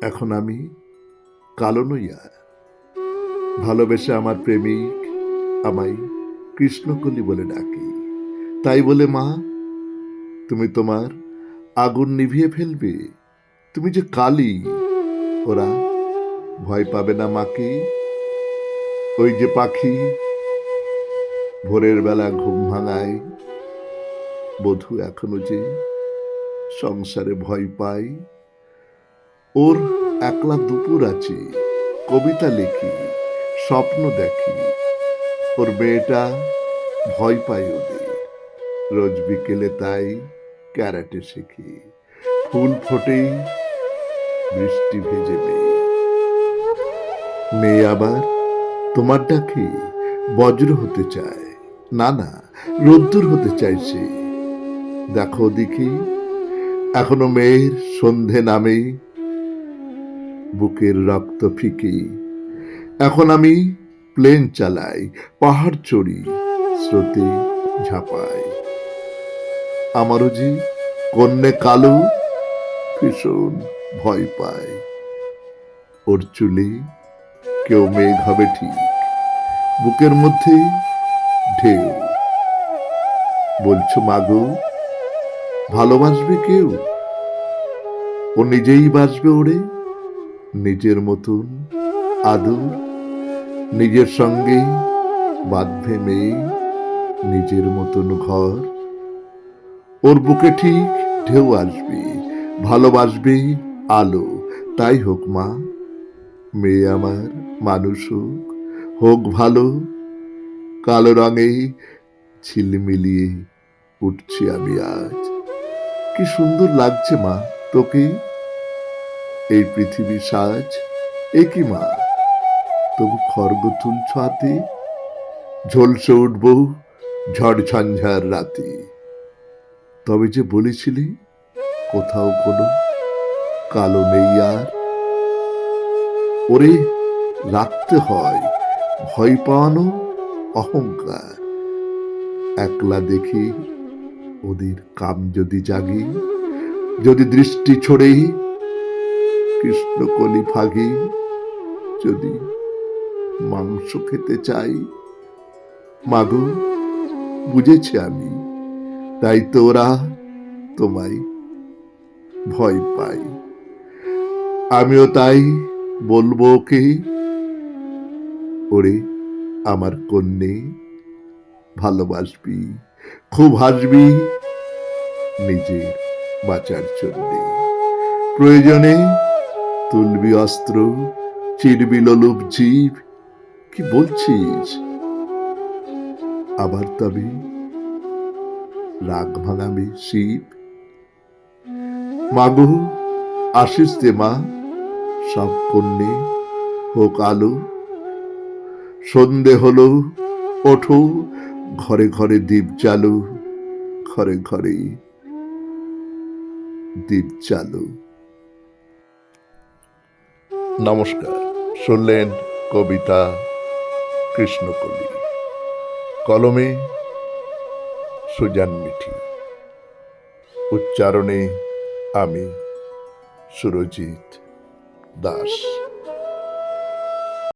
এখন আমি কালো নইয়া। ভালোবেসে আমার প্রেমিক আমায় কৃষ্ণকলি বলে ডাকে। তাই বলে মা, তুমি তোমার আগুন নিভিয়ে ফেলবে? তুমি যে কালী। ওরা ভয় পাবে না মাকে? ওই যে পাখি ভোরের বেলা ঘুম ভাঙায়, বধূ এখনো যে সংসারে ভয় পায়। ওর একলা দুপুর আছে, কবিতা লিখি, স্বপ্ন দেখি। ওর মেয়েটা ভয় পায় ওদের। রোজ বিকেলে তাই ক্যারাটে শিখি। ফুল ফোটে বৃষ্টি ভেজে মেয়ে। মেয়ে আবার তোমার ডাকে বজ্র হতে চায়। না না, রোদ্দুর হতে চাইছে। দেখো দেখি, এখনো মেয়ের সন্ধে নামে, বুকের রক্ত ফিকে। এখন আমি প্লেন চালাই, পাহাড় চড়ি, স্রোতে ঝাঁপাই। আমারও যে কন্যে কালো ভীষণ ভয় পায়। ওর চুলে কেউ মেঘ হবে ঠিক, বুকের মধ্যে ঢেউ। বলছো মাগো, ভালোবাসবে কেউ? ও নিজেই বাসবে ওরে, নিজের মতন আদর। নিজের সঙ্গে বাঁধবে মেয়ে নিজের মতন ঘর। ওর বুকে ঠিক ঢেউ আসবে, ভালোবাসবে আলো। তাই হোক মা, মেয়ে আমার মানুষ হোক, হোক ভালো। কালো রঙে ঝিলমিলিয়ে উঠছি আমি আজ। কি সুন্দর লাগছে মা তোকে, এই পৃথিবী সাজ। এ কি মা, তবু খর্গ তুলছ হাতে, ঝলসে উঠব ঝড় ঝঞ্ঝার রাতে। তবে যে বলেছিলি কোথাও কোনো কালো নেই আর। ওরে রাখতে হয় ভয় পাওয়ানো অহংকার। একলা দেখি ওদের কাম যদি জাগে, যদি দৃষ্টি ছড়ে কৃষ্ণকলি ফাগে, যদি মাংস খেতে চাই। মাগো, বুঝেছি আমি, তাই তো ওরা তোমায় ভয় পাই। আমিও তাই বলবো ওকে, ওরে আমার কন্যে, ভালোবাসবি, খুব হাসবি নিজের বাঁচার জন্যে। প্রয়োজনে তুলবি অস্ত্র, চিরবি লোলুপ জীব। কি বলছিস? আবার তবে রাগ ভাঙাবি শিব। মাগো, আসিস দে মা, সব কন্যে হোক আলো। সন্ধে হলো, ওঠো, ঘরে ঘরে দীপ জ্বালো, ঘরে ঘরে দীপ জ্বালো। নমস্কার। শুনলেন কবিতা কৃষ্ণকলি, কলমে সুজান মিঠি, উচ্চারণে আমি সুরজিৎ দাস।